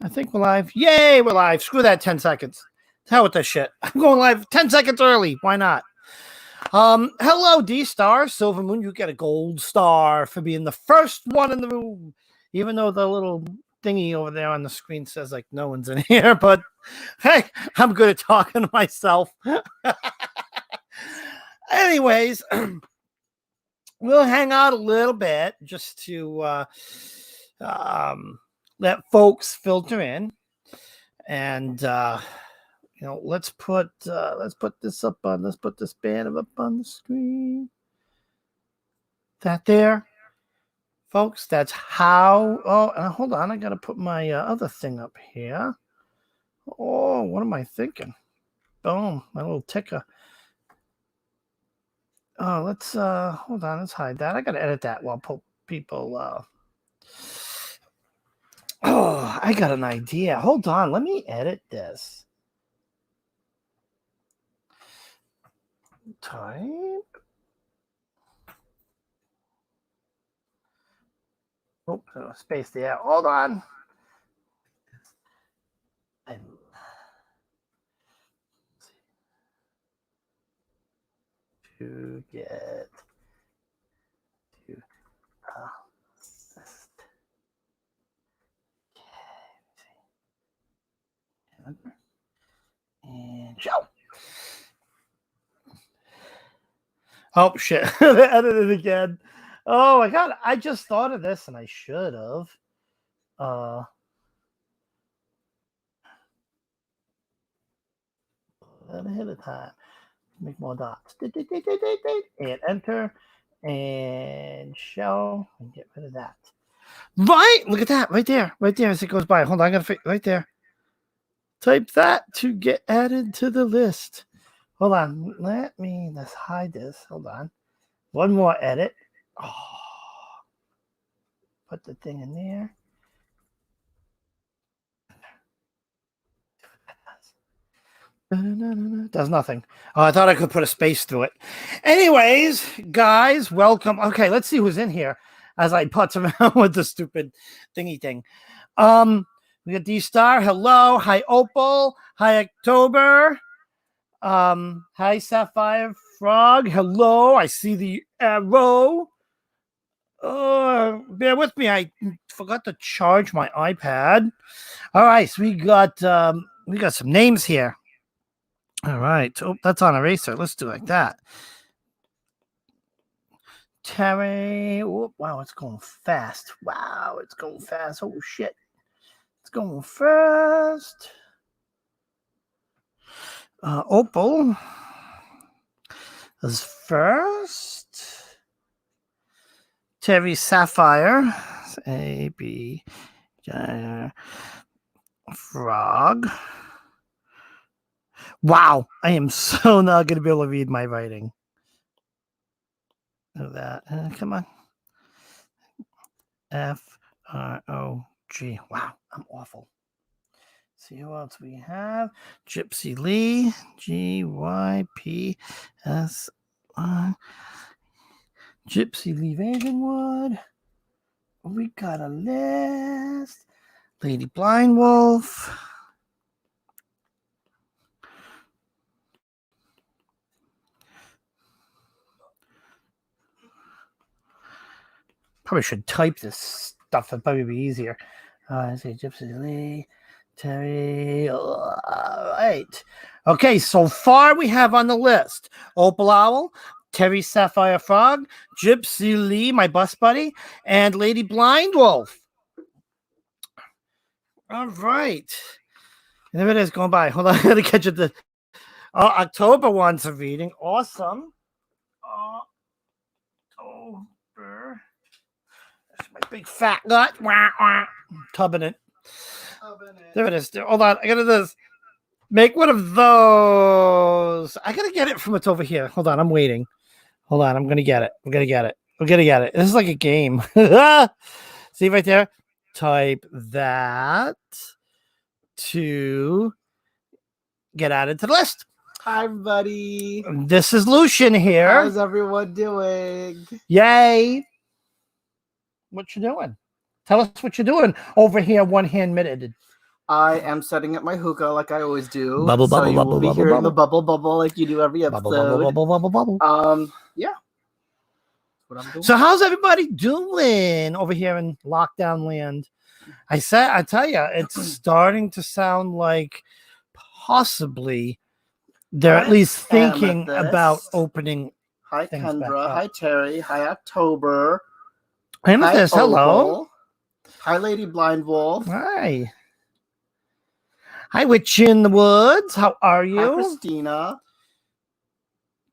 I think we're live. Yay, we're live. Screw that 10 seconds. Hell with this shit. I'm going live 10 seconds early. Why not? Hello, D-Star. Silver Moon, you get a gold star for being the first one in the room. Even though the little thingy over there on the screen says like no one's in here. But hey, I'm good at talking to myself. Anyways, we'll hang out a little bit just to let folks filter in, and let's put this up on let's put this banner up on the screen. That there, folks. That's how. Oh, hold on, I gotta put my other thing up here. Oh, what am I thinking? Boom, my little ticker. Oh, let's hold on, let's hide that. I gotta edit that while people oh, I got an idea. Hold on, let me edit this. Type. Oh, space there. Hold on. To get to list. Okay. And show. Oh shit! They edited it again. Oh my god! I just thought of this, and I should have. Ahead of time. Make more dots. And enter. And show. And get rid of that. Right! Look at that. Right there. Right there as it goes by. Hold on. I gotta fix right there. Type that to get added to the list. Hold on. Let's hide this. Hold on. One more edit. Oh. Put the thing in there. Does nothing. Oh, I thought I could put a space through it. Anyways, guys, welcome. Okay, let's see who's in here as I putz around with the stupid thingy thing. We got D-Star. Hello. Hi, Opal. Hi, October. Hi, Sapphire Frog. Hello. I see the arrow. Bear with me. I forgot to charge my iPad. All right, so we got some names here. All right. Oh, that's on eraser. Let's do it like that. Terry. Oh, wow, it's going fast. Wow, it's going fast. Oh, shit. It's going fast. Opal is first. Terry Sapphire. A, B, Frog. Wow, I am so not going to be able to read my writing. Look at that. Come on. F-R-O-G. Wow, I'm awful. See who else we have. Gypsy Lee. G-Y-P-S-I. Gypsy Lee Ravenwood. We got a list. Lady Blindwolf. Probably should type this stuff. It'd probably be easier. Let's see, Gypsy Lee, Terry. All right. Okay, so far we have on the list Opal Owl, Terry Sapphire Frog, Gypsy Lee, my bus buddy, and Lady Blindwolf. All right. And there it is going by. Hold on, I gotta catch it. October wants a reading. Awesome. October. That's my big fat nut. Tubbing it. There it is. Hold on. I gotta do this. Make one of those. I gotta get it from what's over here. Hold on. I'm waiting. Hold on. I'm gonna get it. We're gonna get it. We're gonna get it. This is like a game. See right there? Type that to get added to the list. Hi, everybody. This is Lucian here. How's everyone doing? Yay. What you doing? Tell us what you're doing over here, one hand edited. I am setting up my hookah like I always do. Bubble, so bubble, you bubble, will be bubble, hearing bubble. the bubble like you do every episode. Bubble, bubble, bubble, bubble, bubble. Yeah. What I'm doing. So how's everybody doing over here in lockdown land? I tell you, it's starting to sound like possibly they're at least thinking about opening. Hi, things back Kendra. up. Hi, Terry. Hi, October. Amethyst, Hi, hello. Opal. Hi, Lady Blindwolf. Hi. Hi, Witch in the Woods. How are you? Hi, Christina.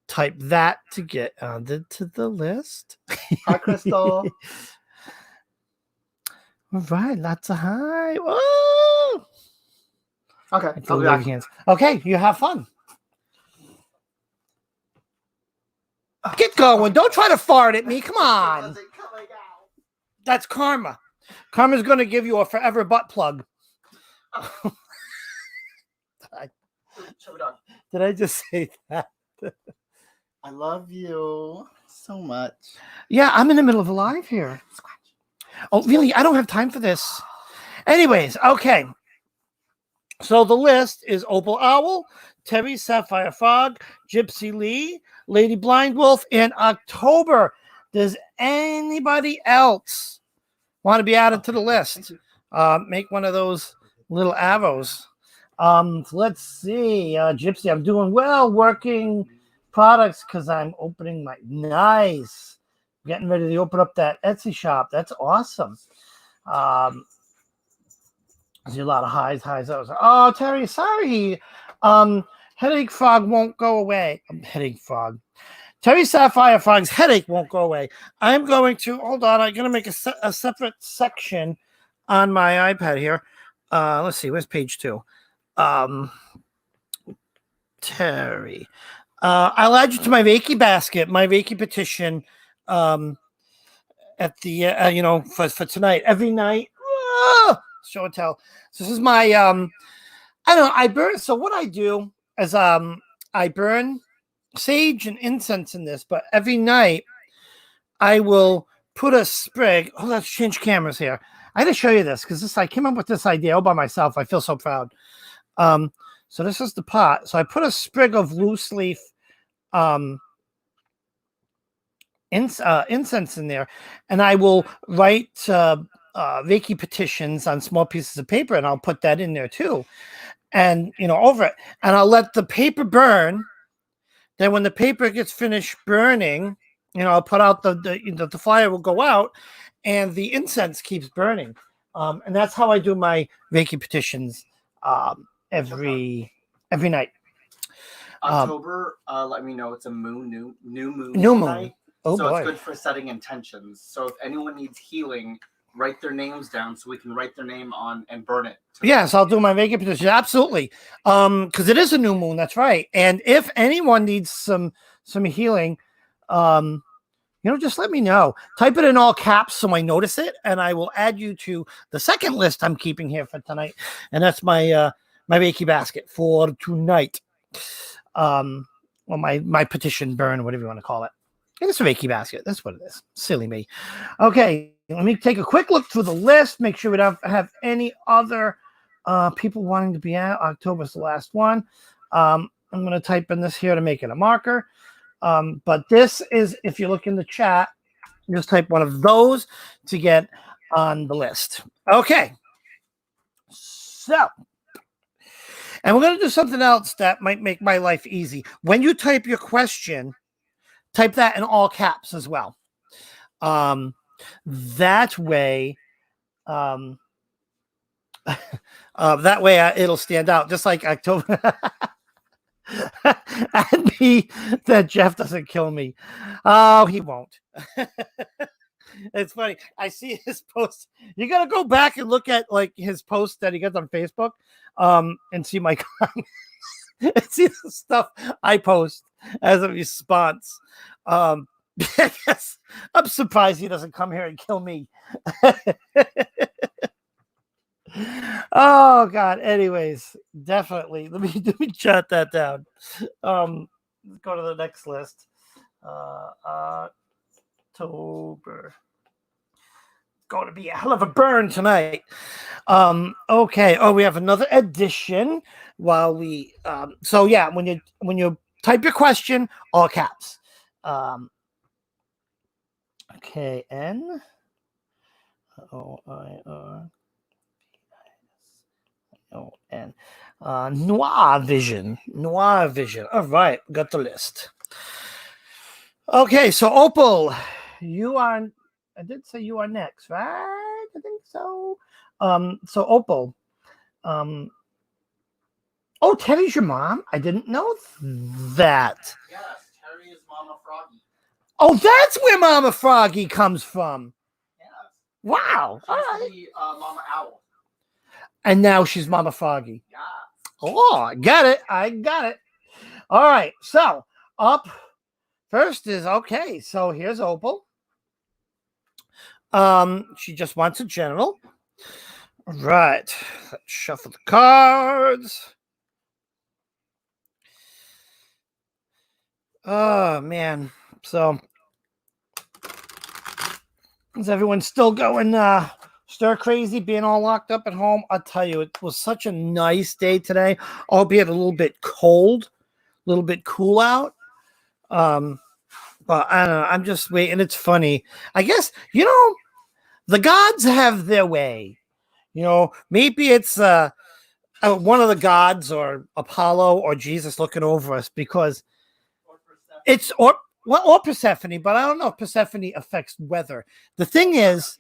Type that to get added to the list. Hi, Crystal. All right, lots of hi. Whoa! Okay, I'll be back. Hands. Okay, you have fun. Get going. Don't try to fart at me. Come on. That's karma. Karma's going to give you a forever butt plug. Did I just say that? I love you so much. Yeah, I'm in the middle of a live here. Oh, really? I don't have time for this. Anyways, okay. So the list is Opal Owl, Terry Sapphire Frog, Gypsy Lee, Lady Blindwolf, and October. Does anybody else want to be added to the list? Make one of those little arrows. Let's see. Gypsy, I'm doing well working products because I'm opening my nice. Getting ready to open up that Etsy shop. That's awesome. There's a lot of highs. Oh, Terry, sorry. Headache Frog won't go away. Headache Frog. Terry Sapphire Frog's headache won't go away. I'm going to, hold on, I'm going to make a separate section on my iPad here. Let's see, where's page 2? Terry. I'll add you to my Reiki basket, my Reiki petition at the, for tonight. Every night. Show and tell. So this is my I don't know, I burn. So what I do is I burn sage and incense in this, but every night I will put a sprig. Oh, let's change cameras here. I had to show you this because I came up with this idea all by myself. I feel so proud. So this is the pot. So I put a sprig of loose leaf incense in there, and I will write Reiki petitions on small pieces of paper, and I'll put that in there too, and over it, and I'll let the paper burn. Then when the paper gets finished burning, I'll put out the fire will go out, and the incense keeps burning, and that's how I do my Reiki petitions every night. October, let me know it's a new moon. New moon. Oh, so boy. It's good for setting intentions. So if anyone needs healing, write their names down so we can write their name on and burn it. Yes, I'll do my Reiki petition. Absolutely. Because it is a new moon. That's right. And if anyone needs some healing, just let me know. Type it in all caps so I notice it, and I will add you to the second list I'm keeping here for tonight. And that's my my Reiki basket for tonight. Well, my petition burn, whatever you want to call it. It's a Reiki basket. That's what it is. Silly me. Okay, let me take a quick look through the list. Make sure we don't have any other people wanting to be out. October's the last one. I'm going to type in this here to make it a marker. But this is, if you look in the chat, just type one of those to get on the list. Okay. So, and we're going to do something else that might make my life easy. When you type your question, type that in all caps as well. That way, it'll stand out, just like October. And me that Jeff doesn't kill me. Oh, he won't. It's funny. I see his post. You gotta go back and look at like his post that he gets on Facebook, and see my comments. And see the stuff I post as a response. Yes, I'm surprised he doesn't come here and kill me. Oh God. Anyways, definitely. Let me jot that down. Let's go to the next list. October. going to be a hell of a burn tonight. Okay. Oh, we have another edition while we so yeah, when you type your question, all caps. Okay, N O I R O N. Noir Vision. Noir Vision. All right, got the list. Okay, so Opal, you are. I did say you are next, right? I think so. So Opal. Oh, Teddy's your mom? I didn't know that. Yes, Terry is Mama Froggy. Oh, that's where Mama Froggy comes from. Yes. Wow. She used to be Mama Owl. And now she's Mama Froggy. Yeah. Oh, I got it. I got it. All right. So up first is okay. So here's Opal. She just wants a general. Right. Let's shuffle the cards. Oh man. So is everyone still going stir crazy, being all locked up at home? I'll tell you, it was such a nice day today, albeit a little bit cold, a little bit cool out. But I don't know, I'm just waiting. It's funny. I guess, the gods have their way. Maybe it's one of the gods or Apollo or Jesus looking over us because it's or Persephone, but I don't know if Persephone affects weather. The thing is,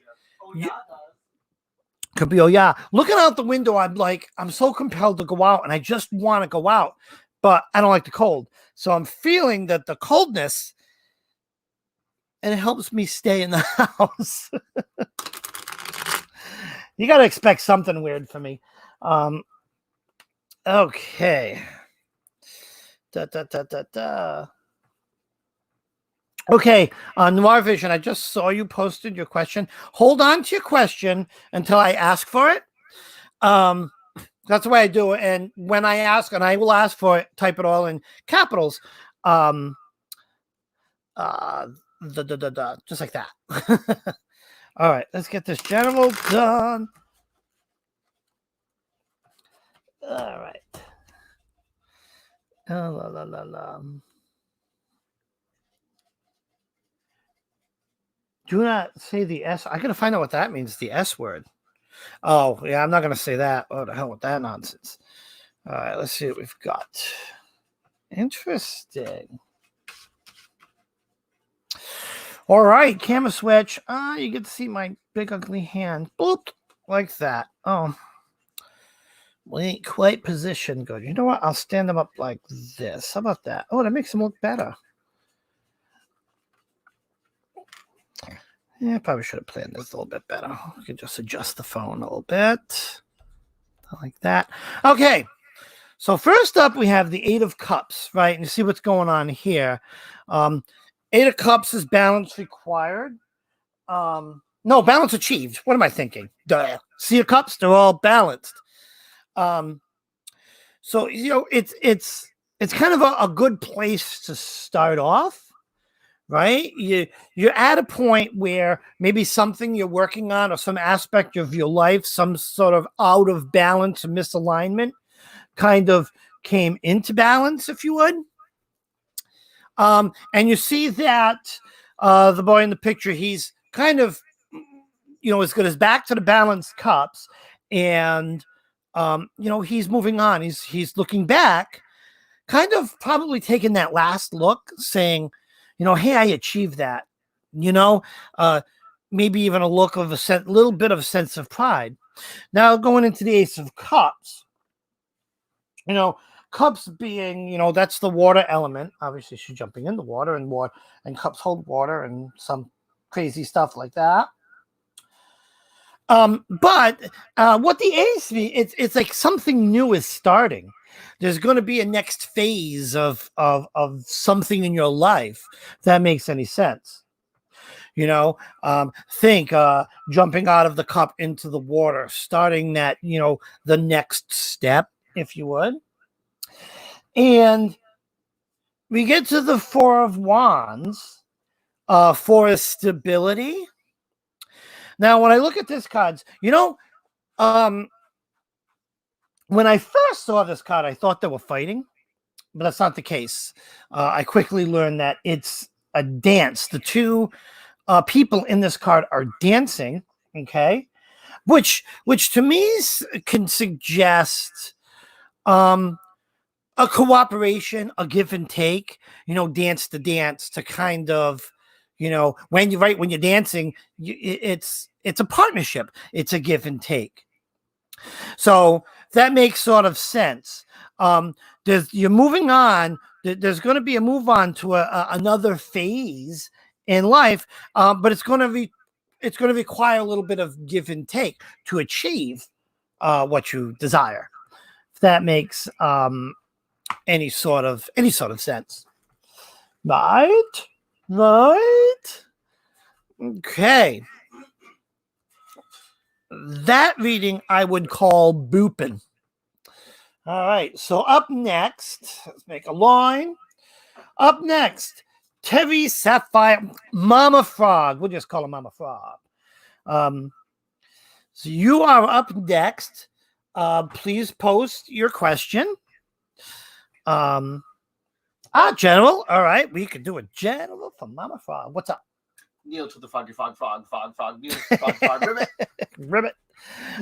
could be, oh yeah. Looking out the window, I'm so compelled to go out, and I just want to go out, but I don't like the cold. So I'm feeling that the coldness, and it helps me stay in the house. You got to expect something weird from me. Okay. Okay, Noir Vision, I just saw you posted your question. Hold on to your question until I ask for it. That's the way I do it. And when I ask, and I will ask for it, type it all in capitals. Just like that. All right, let's get this general done. All right. Do not say the S. I gotta find out what that means. The S word. Oh yeah, I'm not gonna say that. Oh, the hell with that nonsense. All right, let's see what we've got. Interesting. All right, camera switch. You get to see my big ugly hand. Boop, like that. Oh, we ain't quite positioned good. You know what? I'll stand them up like this. How about that? Oh, that makes them look better. Yeah, I probably should have planned this a little bit better. I could just adjust the phone a little bit. Like that. Okay. So first up, we have the Eight of Cups, right? And you see what's going on here. Eight of Cups is balance required. No, balance achieved. What am I thinking? Duh. See of Cups, they're all balanced. So it's kind of a good place to start off. Right? You're at a point where maybe something you're working on or some aspect of your life, some sort of out of balance or misalignment kind of came into balance, if you would. And you see that the boy in the picture, he's kind of, has got his back to the balanced cups, and he's moving on. He's looking back, kind of probably taking that last look, saying, hey, I achieved that, maybe even a look of little bit of a sense of pride. Now going into the Ace of Cups, cups being, that's the water element. Obviously she's jumping in the water, and cups hold water and some crazy stuff like that. But what the ace means, it's like something new is starting. There's going to be a next phase of something in your life, if that makes any sense. Think jumping out of the cup into the water, starting that, the next step, if you would. And we get to the Four of Wands for stability. Now, when I look at this cards, when I first saw this card, I thought they were fighting, but that's not the case. I quickly learned that it's a dance. The two people in this card are dancing, okay, which to me can suggest a cooperation, a give and take, dance to dance to kind of, when you're dancing, it's a partnership. It's a give and take. So that makes sort of sense. You're moving on. There's going to be a move on to another phase in life, but it's going to require a little bit of give and take to achieve what you desire. If that makes any sort of sense, right? Okay. That reading I would call booping. All right, so up next, let's make a line. Up next, Terry Sapphire, Mama Frog. We'll just call her Mama Frog. So you are up next. Please post your question. General. All right, we could do a general for Mama Frog. What's up? Kneel to the frog, frog, kneel to the frog, ribbit. Ribbit.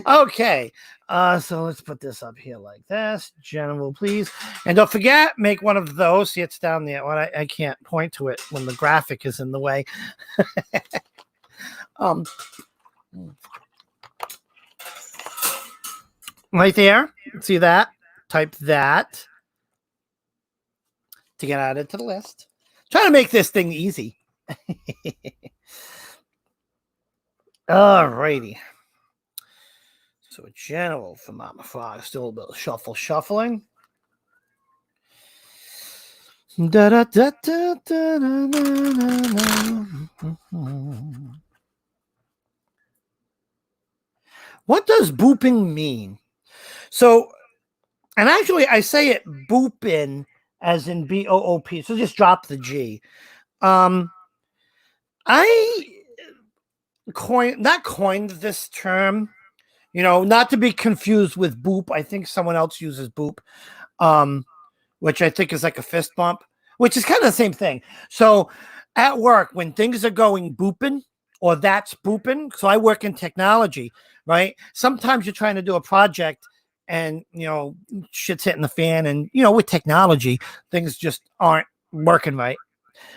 Okay, so let's put this up here like this. General, please. And don't forget, make one of those. See, it's down there. Well, I can't point to it when the graphic is in the way. Right there. See that? Type that to get added to the list. Trying to make this thing easy. All righty. So a general for Mama Frog. Still a bit of shuffling. Da, da, da, da, da, da, da, da. What does booping mean? So, and actually I say it boopin as in B-O-O-P. So just drop the G. I coined this term, not to be confused with boop. I think someone else uses boop, which I think is like a fist bump, which is kind of the same thing. So at work, when things are going booping or that's booping, so I work in technology, right? Sometimes you're trying to do a project and, shit's hitting the fan and, with technology, things just aren't working right.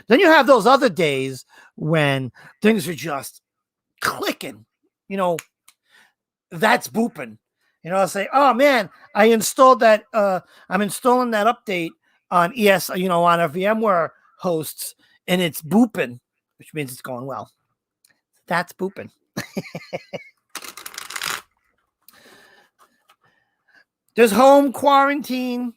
Then you have those other days when things are just clicking, that's booping. I'll say, oh man, I installed that. I'm installing that update on on a VMware hosts, and it's booping, which means it's going well. That's booping. There's home quarantine.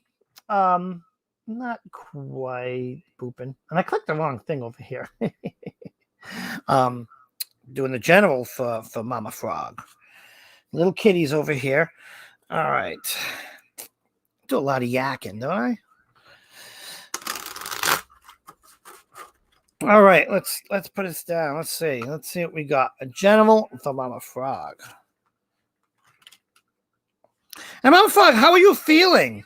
Not quite booping. And I clicked the wrong thing over here. Doing the general for Mama Frog. Little kitties over here. All right. Do a lot of yakking, don't I? All right, let's put this down. Let's see what we got. A general for Mama Frog. And Mama Frog, how are you feeling?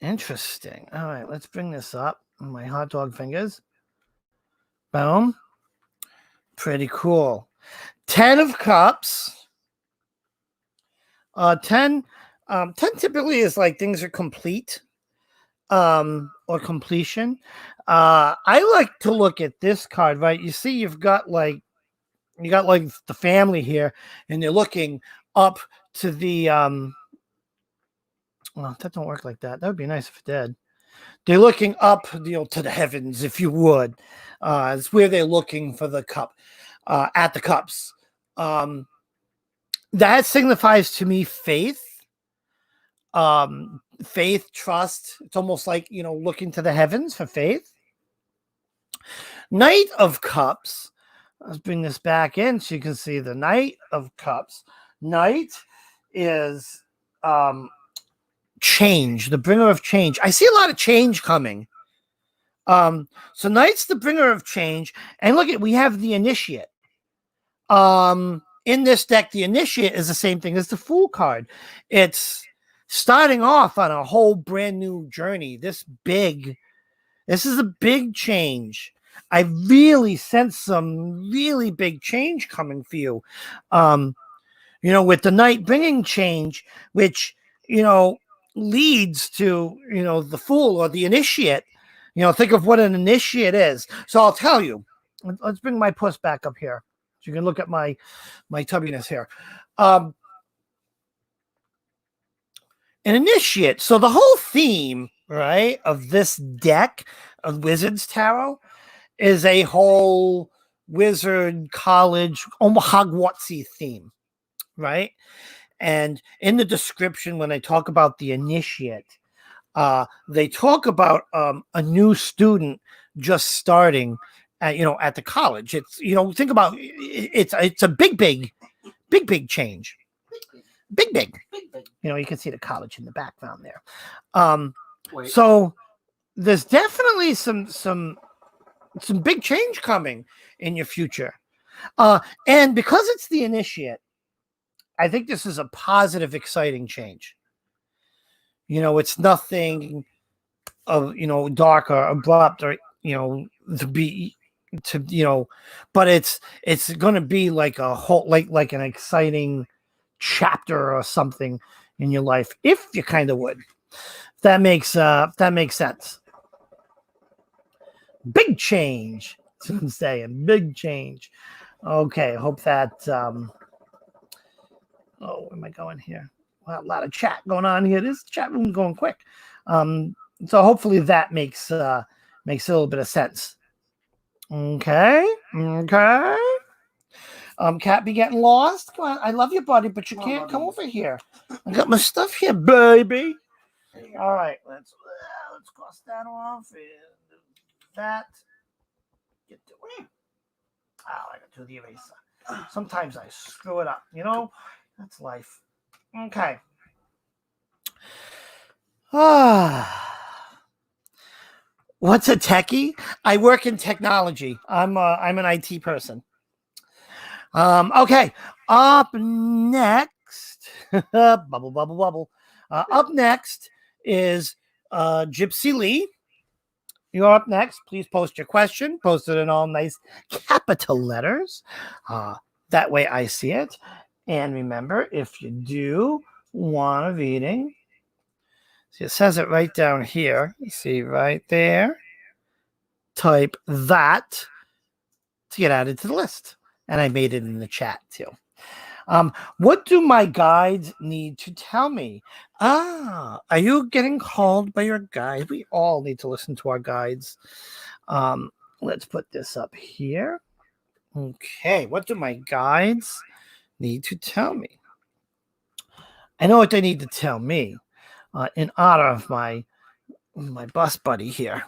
Interesting. All right, let's bring this up. My hot dog fingers. Boom. Pretty cool. 10 of Cups. 10 typically is like things are complete or completion. I like to look at this card, right? You see you've got like the family here and they're looking up to the well, that don't work like that. That would be nice if it did. They're looking up, to the heavens, if you would. It's where they're looking for the cup, at the cups. That signifies to me faith, trust. It's almost like, looking to the heavens for faith. Knight of Cups. Let's bring this back in so you can see the Knight of Cups. Knight is change, the bringer of change. I see a lot of change coming So Knight's the bringer of change. And look at, we have the initiate. In this deck, the initiate is the same thing as the Fool card. It's starting off on a whole brand new journey. This is a big change. I really sense some really big change coming for you. With the Knight bringing change, which, leads to, the Fool or the initiate. Think of what an initiate is. So I'll tell you. Let's bring my puss back up here, so you can look at my tubbiness here. An initiate. So the whole theme, right, of this deck of Wizards Tarot is a whole wizard college, almost Hogwartsy theme, right? And in the description, when they talk about the initiate, they talk about a new student just starting at the college. It's, think about it's a big change. Big. You can see the college in the background there. So there's definitely some big change coming in your future. And because it's the initiate, I think this is a positive, exciting change. It's nothing of, dark or abrupt or, but it's going to be like a whole, like an exciting chapter or something in your life, if you kind of would. That makes sense. Big change. That's what I'm saying. Big change. Okay, hope that where am I going here? Well, a lot of chat going on here. This chat room going quick. So hopefully that makes a little bit of sense. Okay. Cat be getting lost. Come on, I love you, buddy, but you can't come over here. I got my stuff here, baby. All right, let's cross that off. And that. Get to it. Oh, I got to do the eraser. Sometimes I screw it up. That's life. Okay. What's a techie? I work in technology. I'm an IT person. Okay. Up next, bubble. Up next is Gypsy Lee. You're up next. Please post your question. Post it in all nice capital letters. That way I see it. And remember, if you do want a reading, see, it says it right down here. See right there. Type that to get added to the list. And I made it in the chat too. What do my guides need to tell me? Are you getting called by your guides? We all need to listen to our guides. Let's put this up here. Okay, what do my guides need to tell me? I know what they need to tell me. In honor of my bus buddy here.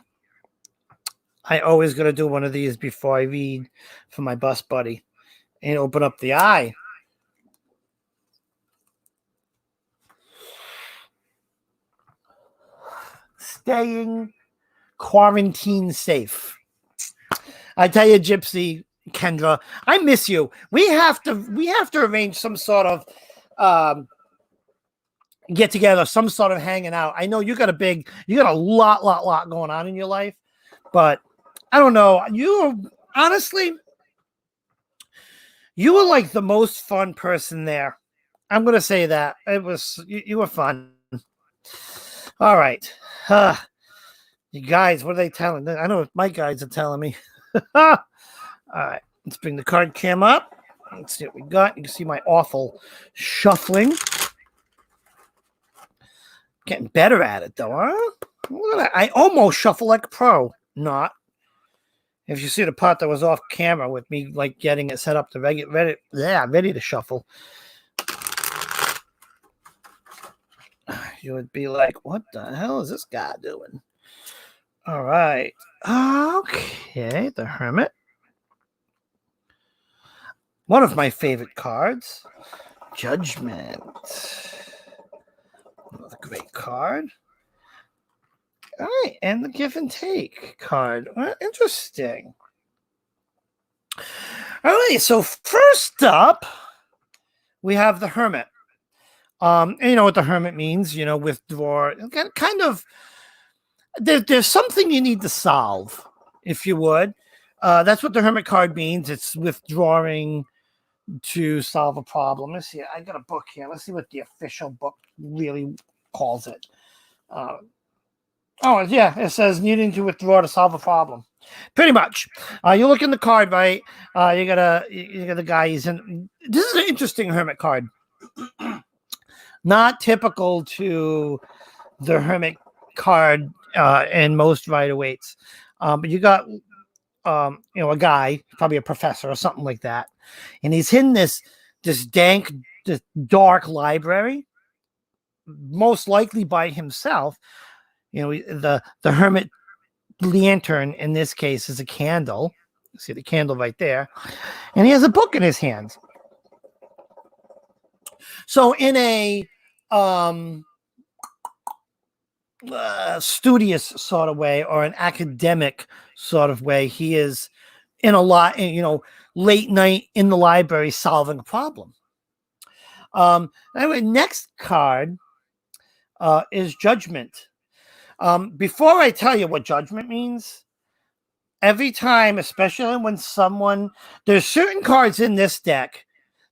I always got to do one of these before I read for my bus buddy and open up the eye. Staying quarantine safe. I tell you, Gypsy, Kendra, I miss you. We have to arrange some sort of get together, some sort of hanging out. I know you got a lot going on in your life, but I don't know. You were like the most fun person there. I'm gonna say that you were fun. All right. You guys, what are they telling? I know what my guides are telling me. All right. Let's bring the card cam up. Let's see what we got. You can see my awful shuffling. Getting better at it, though, huh? Look at that. I almost shuffle like a pro. Not. If you see the part that was off camera with me, like getting it set up to ready to shuffle, you would be like, what the hell is this guy doing? All right. Okay, the Hermit. One of my favorite cards. Judgment. Another great card. All right, and the give and take card. Interesting. All right, so first up, we have the Hermit. And you know what the Hermit means, withdraw. Kind of, there's something you need to solve, if you would. That's what the Hermit card means. It's withdrawing to solve a problem. Let's see. I got a book here. Let's see what the official book really calls it. It says needing to withdraw to solve a problem. Pretty much. You look in the card, right? You got the guy. He's in. This is an interesting Hermit card. Not typical to the Hermit card in most Rider-Waite's. But you got a guy, probably a professor or something like that, and he's in this dank, this dark library, most likely by himself. The Hermit lantern in this case is a candle. See the candle right there, and he has a book in his hands. So in a studious sort of way, or an academic sort of way, he is in late night in the library solving a problem. Anyway, next card is Judgment. Before I tell you what Judgment means, every time, especially when there's certain cards in this deck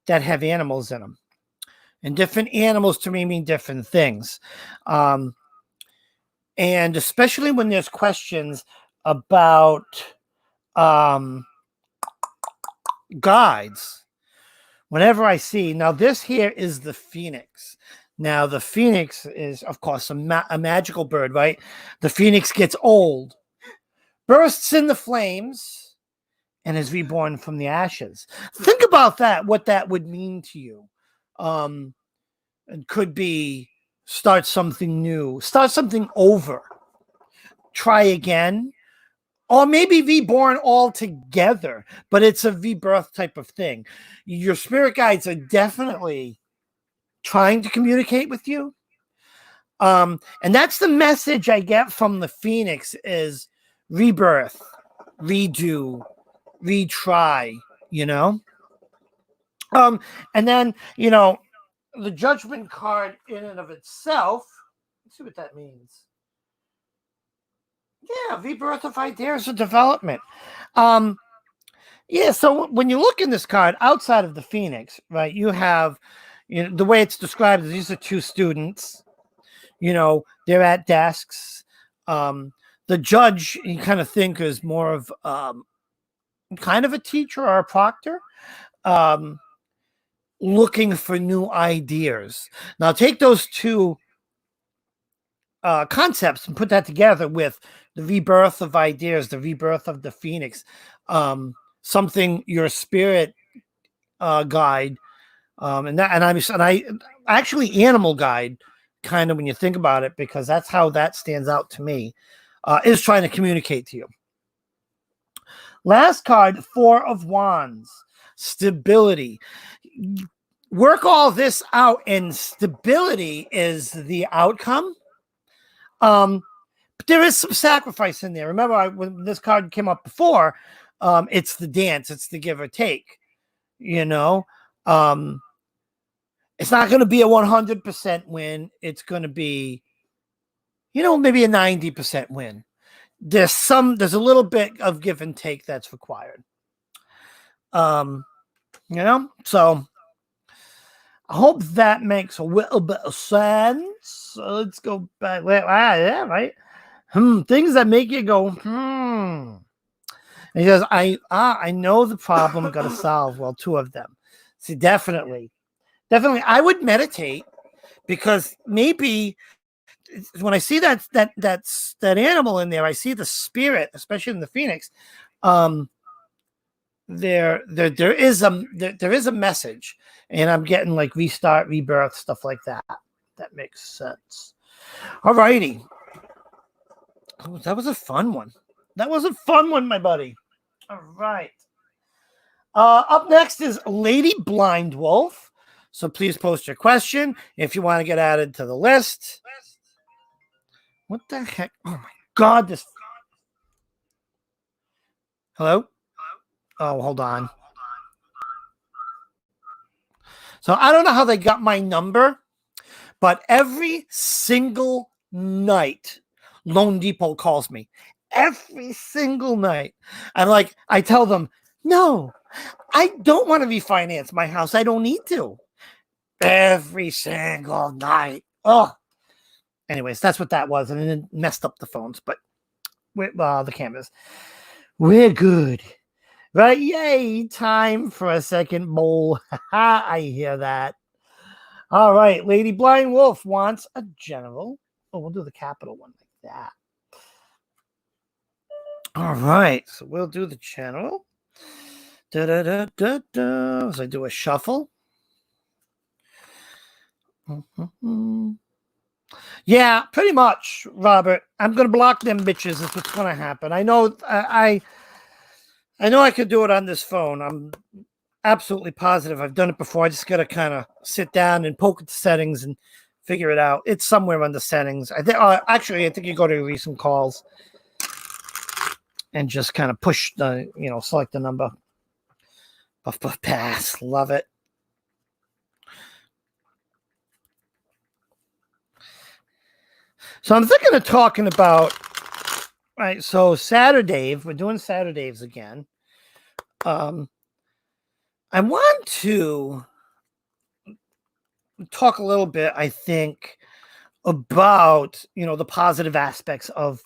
that have animals in them. And different animals to me mean different things. And especially when there's questions about guides. Whenever I see, now this here is the Phoenix. Now the Phoenix is, of course, a magical bird, right? The Phoenix gets old, bursts in the flames, and is reborn from the ashes. Think about that, what that would mean to you. It could be start something new, start something over, try again, or maybe reborn altogether, but it's a rebirth type of thing. Your spirit guides are definitely trying to communicate with you. And that's the message I get from the Phoenix is rebirth, redo, retry, and then, the Judgment card in and of itself, let's see what that means. Yeah, rebirth of ideas or development. So when you look in this card, outside of the Phoenix, right, you have, the way it's described is these are two students, they're at desks. The judge, you kind of think is more of kind of a teacher or a proctor. Looking for new ideas. Now take those two concepts and put that together with the rebirth of ideas, the rebirth of the Phoenix, something your spirit guide, and I actually animal guide, kind of when you think about it, because that's how that stands out to me, is trying to communicate to you. Last card, Four of Wands, stability. Work all this out, and stability is the outcome. But there is some sacrifice in there. Remember, when this card came up before, it's the dance, it's the give or take. It's not going to be a 100% win. It's going to be, maybe a 90% win. There's a little bit of give and take that's required. So I hope that makes a little bit of sense. So let's go back. Yeah, right. Things that make you go, And he says, I know the problem I'm gonna solve. Well, two of them. See, definitely. I would meditate, because maybe when I see that animal in there, I see the spirit, especially in the Phoenix. There is a message, and I'm getting like restart, rebirth, stuff like that. That makes sense. All righty. Oh, that was a fun one. My buddy. All right. Up next is Lady Blindwolf. So please post your question if you want to get added to the list. What the heck? Oh my God, this. Hello? Oh, hold on. So I don't know how they got my number, but every single night, Loan Depot calls me. Every single night. And like, I tell them, no, I don't want to refinance my house. I don't need to. Every single night. Oh, anyways, that's what that was. And it messed up the phones, but the cameras. We're good. Right? Yay. Time for a second bowl. I hear that. All right. Lady Blind Wolf wants a general. Oh, we'll do the capital one like that. All right. So we'll do the general. So I do a shuffle. Yeah, pretty much, Robert. I'm gonna block them bitches. Is what's gonna happen. I know. I know I could do it on this phone. I'm absolutely positive. I've done it before. I just gotta kind of sit down and poke at the settings and figure it out. It's somewhere on the settings. I think. Actually, I think you go to recent calls and just kind of push the, select the number. Buff pass. Love it. So I'm thinking of talking about, right, so Saturday, we're doing Saturdays again. I want to talk a little bit, I think, about, the positive aspects of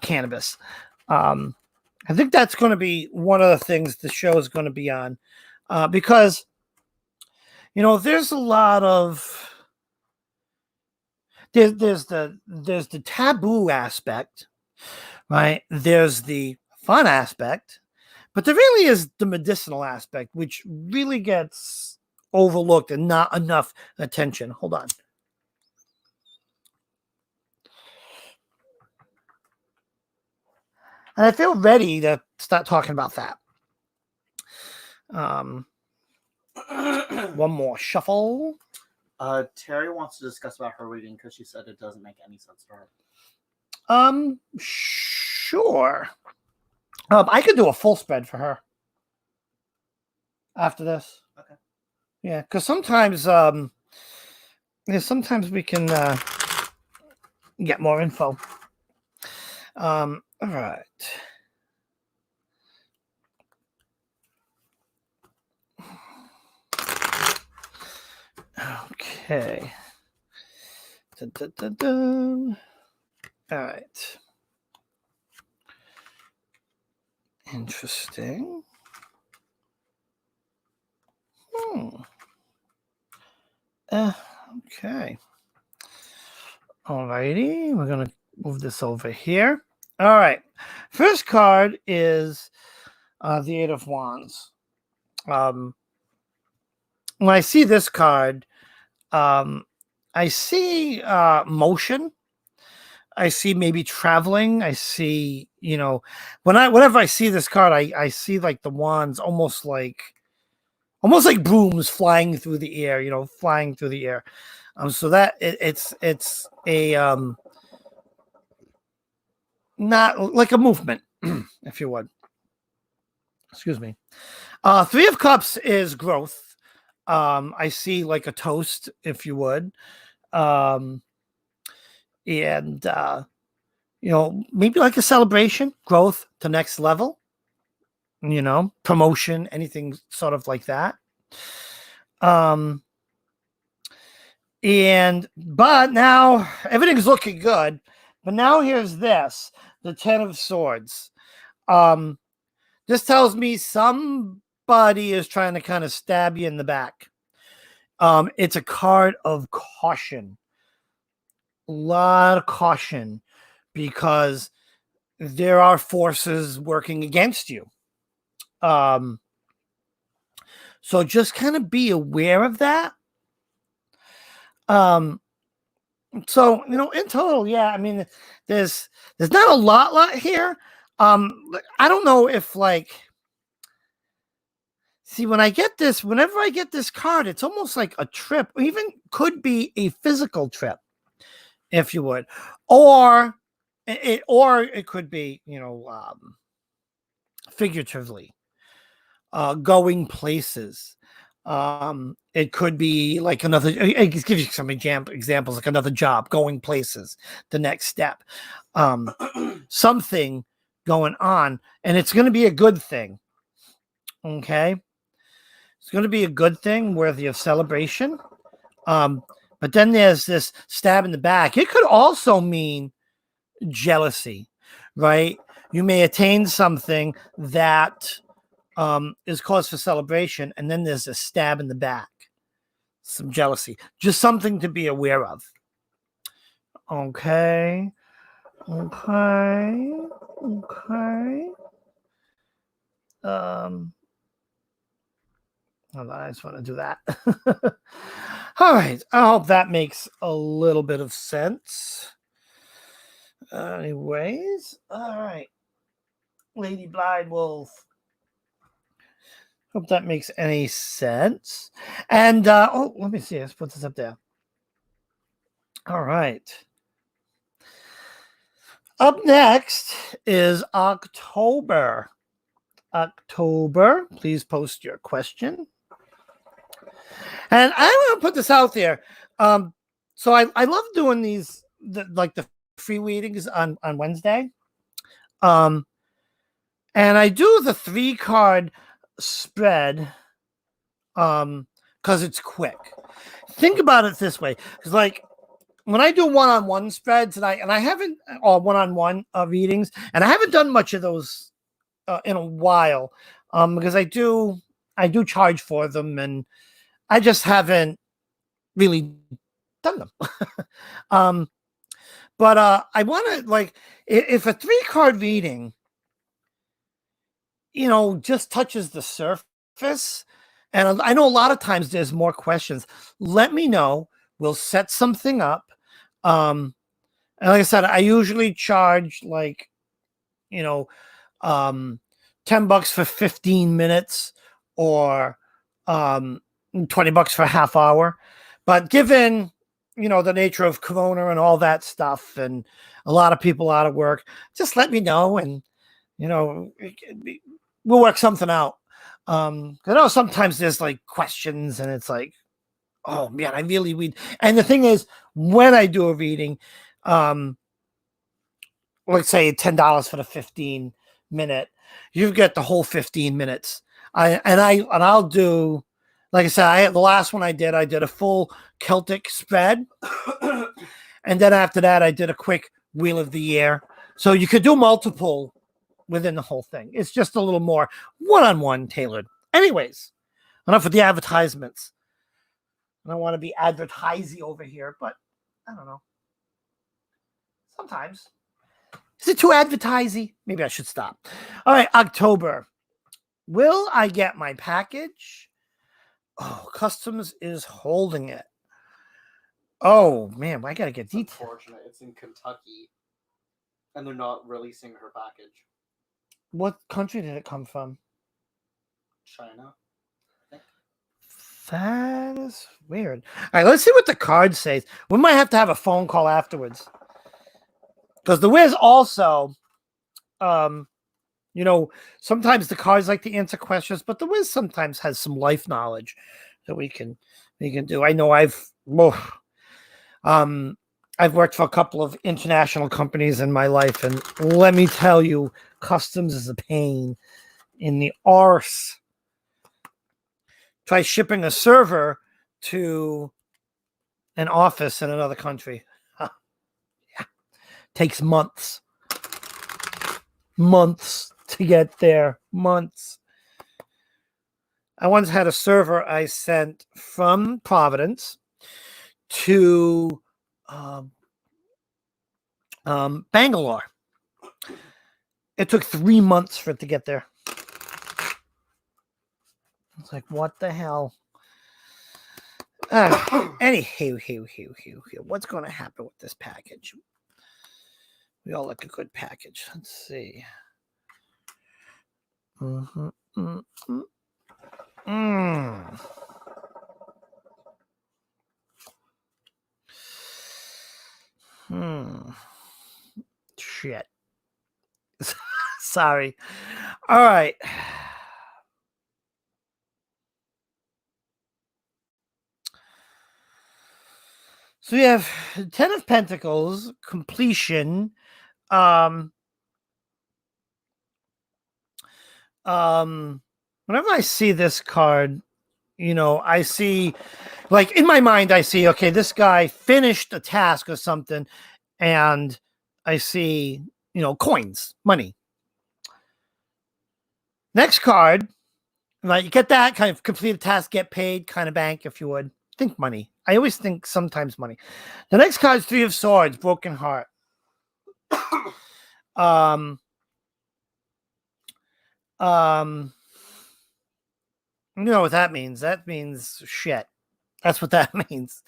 cannabis. I think that's going to be one of the things the show is going to be on, because, there's a lot of, there's the taboo aspect, right? There's the fun aspect, but there really is the medicinal aspect, which really gets overlooked and not enough attention. Hold on. And I feel ready to start talking about that. One more shuffle. Terry wants to discuss about her reading because she said it doesn't make any sense to her. Sure. I could do a full spread for her after this. Okay. Yeah, because sometimes, sometimes we can get more info. All right. Okay. Dun, dun, dun, dun. All right. Interesting. Okay. All righty. We're going to move this over here. All right. First card is the Eight of Wands. When I see this card, I see motion. I see maybe traveling. I see, whenever I see this card, I see like the wands almost like brooms flying through the air, flying through the air. So that it's a not like a movement, if you would. Excuse me. Three of Cups is growth. I see like a toast, if you would. And maybe like a celebration, growth to next level, promotion, anything sort of like that. But now everything's looking good. But now here's this, the Ten of Swords. This tells me somebody is trying to kind of stab you in the back. It's a card of caution. A lot of caution, because there are forces working against you. So just kind of be aware of that. So, in total, yeah, I mean, there's not a lot here. I don't know if see, whenever I get this card, it's almost like a trip, or even could be a physical trip, if you would, or or it could be, figuratively, going places. It could be like another. I give you some examples, like another job, going places, the next step, something going on, and it's going to be a good thing. Okay, it's going to be a good thing, worthy of celebration. But then there's this stab in the back. It could also mean jealousy, right? You may attain something that is cause for celebration, and then there's a stab in the back, some jealousy, just something to be aware of. Okay. I just want to do that. All right. I hope that makes a little bit of sense. Anyways, all right. Lady Blindwolf. Hope that makes any sense. And let me see. Let's put this up there. All right. Up next is October. October, please post your question. And I want to put this out there. So I love doing these, like the free readings on Wednesday. And I do the 3-card spread because it's quick. Think about it this way, because like when I do one-on-one spreads, and I haven't, or one-on-one readings, and I haven't done much of those in a while, because I do charge for them, and I just haven't really done them. But I want to, like, if a 3-card reading, just touches the surface, and I know a lot of times there's more questions, let me know. We'll set something up. And like I said, I usually charge like, $10 for 15 minutes or $20 for a half hour. But given, the nature of Corona and all that stuff, and a lot of people out of work, just let me know, and, we'll work something out. I know sometimes there's like questions, and it's like, oh man, I really read. And the thing is, when I do a reading, let's say $10 for the 15-minute, you get the whole 15 minutes. I'll do, like I said, the last one I did a full Celtic spread. And then after that, I did a quick Wheel of the Year. So you could do multiple within the whole thing. It's just a little more one-on-one tailored. Anyways, enough with the advertisements. I don't want to be advertising over here, but I don't know. Sometimes. Is it too advertising? Maybe I should stop. All right, October. Will I get my package? Oh, Customs is holding it. Oh, man, I got to get details. Unfortunate. It's in Kentucky, and they're not releasing her package. What country did it come from? China. That is weird. All right, let's see what the card says. We might have to have a phone call afterwards. Because the Wiz also, sometimes the cards like to answer questions, but the Wiz sometimes has some life knowledge that we can do. I know I've worked for a couple of international companies in my life, and let me tell you, customs is a pain in the arse. Try shipping a server to an office in another country. Yeah. Takes months to get there. Months. I once had a server I sent from Providence to Bangalore. It took 3 months for it to get there. It's like, what the hell? Anywho, what's going to happen with this package? We all like a good package. Let's see. shit. Sorry. All right. So we have 10 of Pentacles, completion. Whenever I see this card, I see, like, in my mind, I see, okay, this guy finished a task or something, and I see, coins, money. Next card, right? You get that kind of complete a task, get paid, kind of bank, if you would. Think money. I always think sometimes money. The next card is Three of Swords, broken heart. You know what that means? That means shit. That's what that means.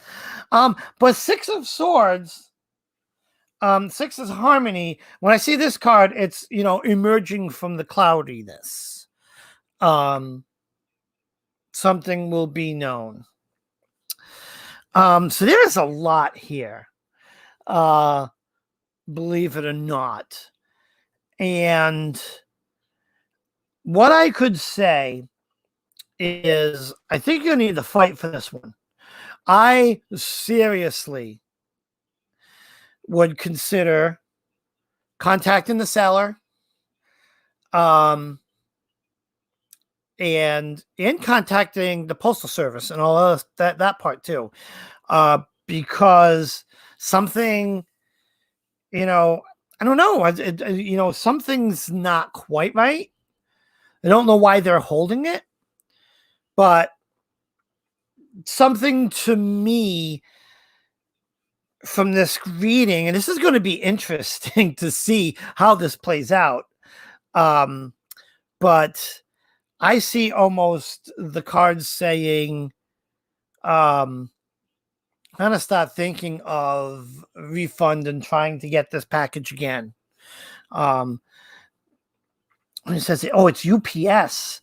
But Six of Swords, six is harmony. When I see this card, it's emerging from the cloudiness. Something will be known. So there is a lot here. Believe it or not. And what I could say is I think you need to fight for this one. I seriously would consider contacting the seller, and contacting the postal service and all of that part too, because something, I don't know, something's not quite right. I don't know why they're holding it, but something to me from this reading, and this is going to be interesting to see how this plays out. But I see almost the cards saying, kind of start thinking of refund and trying to get this package again. It says, oh, it's UPS.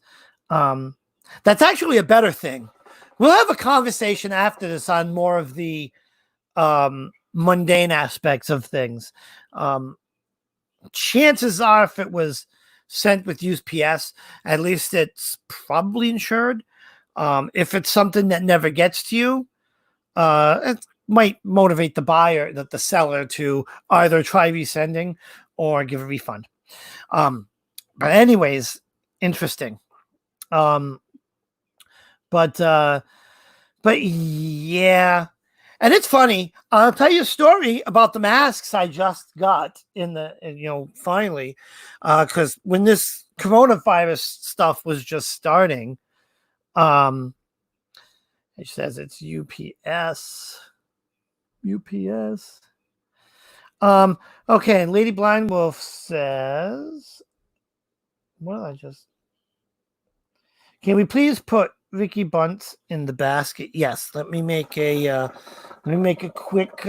That's actually a better thing. We'll have a conversation after this on more of the mundane aspects of things. Chances are, if it was sent with UPS, at least it's probably insured. If it's something that never gets to you, it might motivate the buyer, the seller, to either try resending or give a refund. But anyways, interesting. But yeah. And it's funny. I'll tell you a story about the masks I just got finally, because when this coronavirus stuff was just starting, it says it's UPS. Okay, and Lady Blindwolf says, what did I just? Can we please put Ricky Bunts in the basket? Yes. Let me make a quick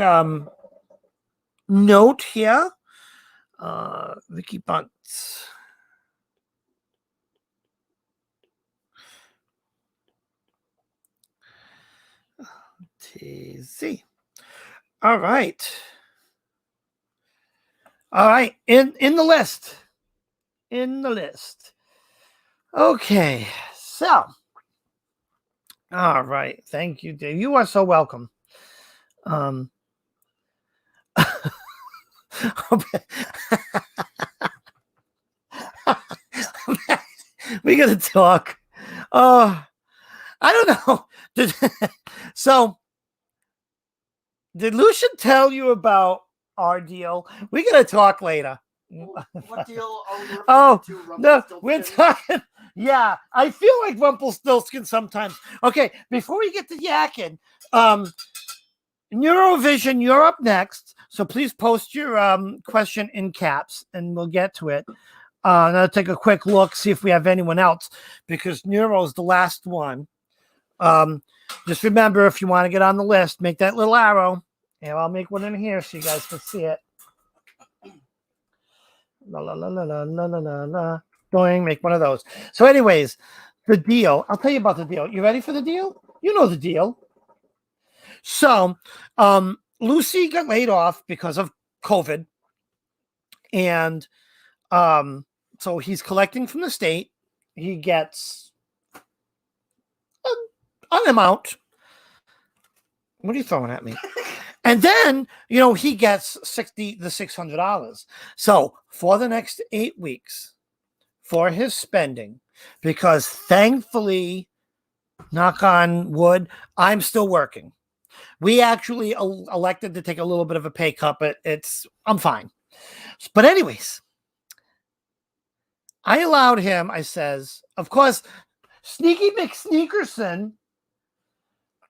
note here. Ricky Bunts. TZ. All right. In the list. Okay. So. All right. Thank you, Dave. You are so welcome. We gotta talk. I don't know. Did Lucian tell you about our deal? We gotta talk later. What deal are we to? No, we're talking. Yeah, I feel like Rumpelstiltskin sometimes. Okay, before we get to yakking, Neurovision, you're up next. So please post your question in caps, and we'll get to it. And I'll take a quick look, see if we have anyone else, because Neuro's the last one. Just remember, if you want to get on the list, make that little arrow. And I'll make one in here so you guys can see it. La la la la la la la la la. Doing, make one of those. So, anyways, the deal. I'll tell you about the deal. You ready for the deal? You know the deal. So, Lucy got laid off because of COVID, And so he's collecting from the state. He gets an amount. What are you throwing at me? And then, he gets $600. So for the next 8 weeks for his spending, because thankfully, knock on wood, I'm still working. We actually elected to take a little bit of a pay cut, but I'm fine. But anyways, I allowed him, I says, of course, Sneaky McSneakerson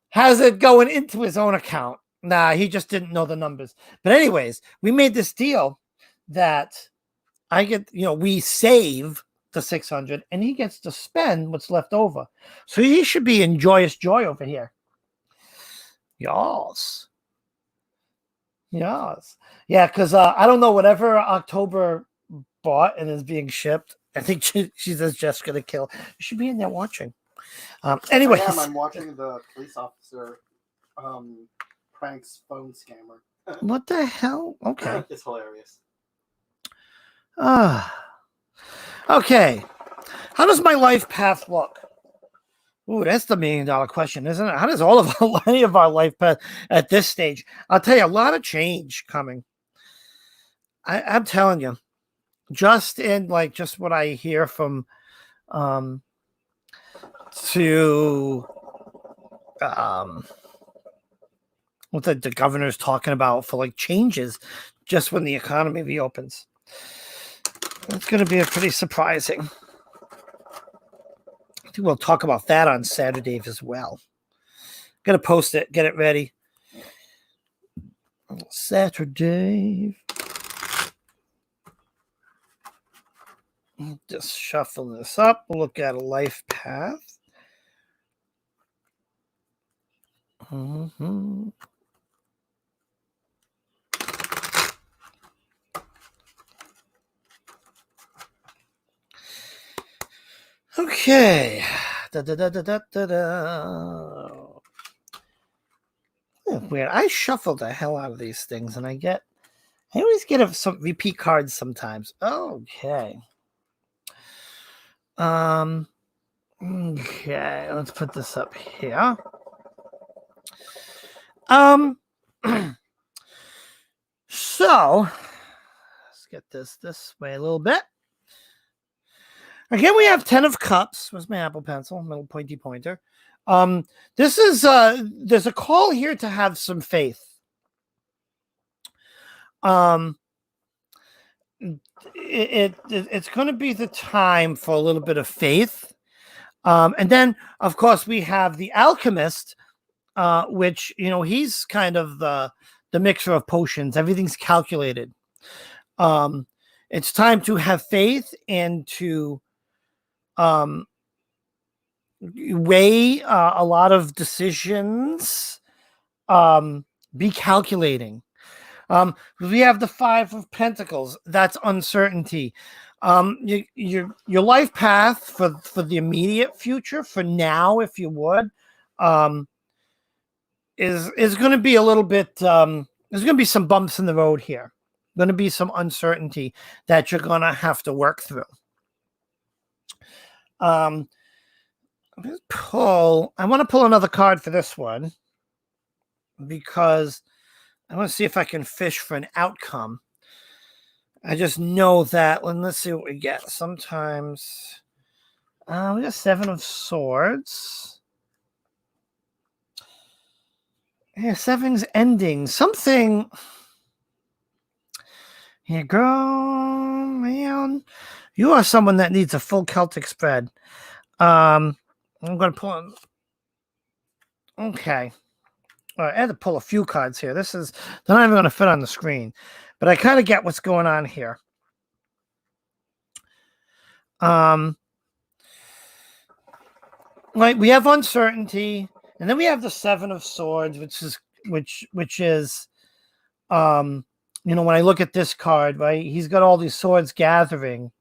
has it going into his own account. Nah, he just didn't know the numbers. But anyways, we made this deal that I get, we save the 600 and he gets to spend what's left over. So he should be in joyous joy over here. Yes. Yes. Yeah, because I don't know, whatever October bought and is being shipped, I think she says Jessica to kill. You should be in there watching. Anyways. I'm watching the police officer pranks phone scammer. What the hell? Okay. It's hilarious. Okay. How does my life path look? Ooh, that's the $1 million question, isn't it? How does any of our life path at this stage? I'll tell you, a lot of change coming. I'm telling you, just what I hear from what the governor's talking about for changes just when the economy reopens. It's going to be pretty surprising. I think we'll talk about that on Saturday as well. Gonna post it, get it ready. Saturday. Just shuffle this up. We'll look at a life path. Mm-hmm. Okay. Weird. I shuffle the hell out of these things, and I always get some repeat cards sometimes. Okay. Okay. Let's put this up here. So let's get this way a little bit. Again, we have 10 of cups. Where's my Apple Pencil? Little pointy pointer. This is there's a call here to have some faith. It's going to be the time for a little bit of faith. And then, of course, we have the alchemist, which, he's kind of the mixer of potions. Everything's calculated. It's time to have faith and to weigh a lot of decisions, be calculating. We have the 5 of Pentacles. That's uncertainty. Your life path for the immediate future, for now, if you would, is going to be a little bit. There's going to be some bumps in the road here. Going to be some uncertainty that you're going to have to work through. I want to pull another card for this one because I want to see if I can fish for an outcome. I just know that. Let's see what we get. Sometimes we got 7 of Swords. Yeah, 7's ending. Something. Yeah, girl, man. You are someone that needs a full Celtic spread. I'm going to pull on. Okay. All right, I had to pull a few cards here. They're not even going to fit on the screen. But I kind of get what's going on here. We have uncertainty, and then we have the 7 of Swords, which is when I look at this card, right, he's got all these swords gathering,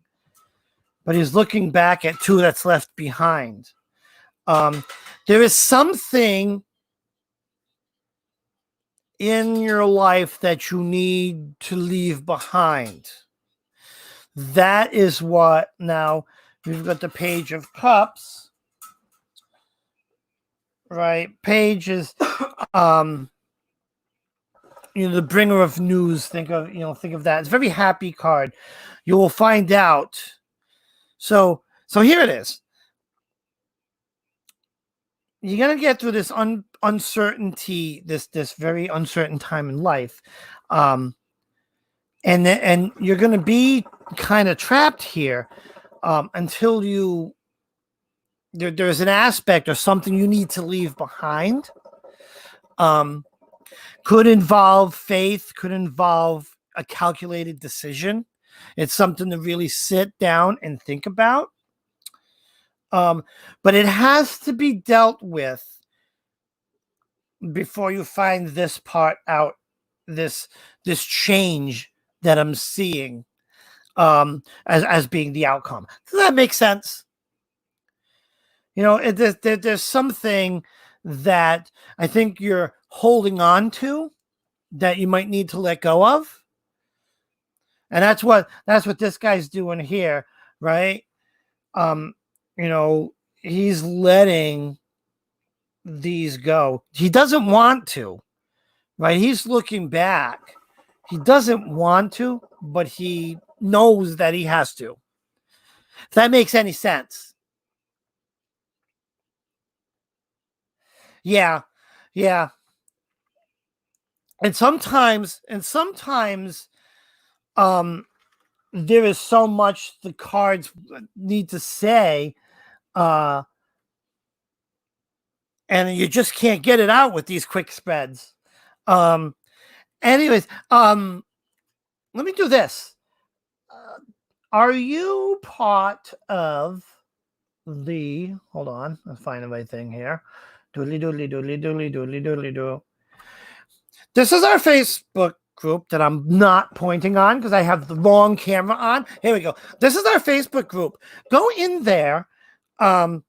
but he's looking back at 2 that's left behind. There is something in your life that you need to leave behind. that is what now we've got the Page of Cups, right? Page is the bringer of news. Think of that. It's a very happy card. You will find out. So here it is. You're gonna get through this uncertainty, this very uncertain time in life, and you're gonna be kind of trapped here until there's an aspect or something you need to leave behind. Could involve faith, could involve a calculated decision. It's something to really sit down and think about. But it has to be dealt with before you find this part out, this change that I'm seeing as being the outcome. Does that make sense? There's something that I think you're holding on to that you might need to let go of. And that's what this guy's doing here, right? He's letting these go. He doesn't want to, right? He's looking back. He doesn't want to, but he knows that he has to. If that makes any sense. Yeah. And sometimes there is so much the cards need to say, and you just can't get it out with these quick spreads. Anyways, let me do this. Are you part of the, hold on, let's find the right thing here. Doodly doodly doodly doodly doodly doodly doo. This is our Facebook group that I'm not pointing on because I have the wrong camera on. Here we go. This is our Facebook group. Go in there, and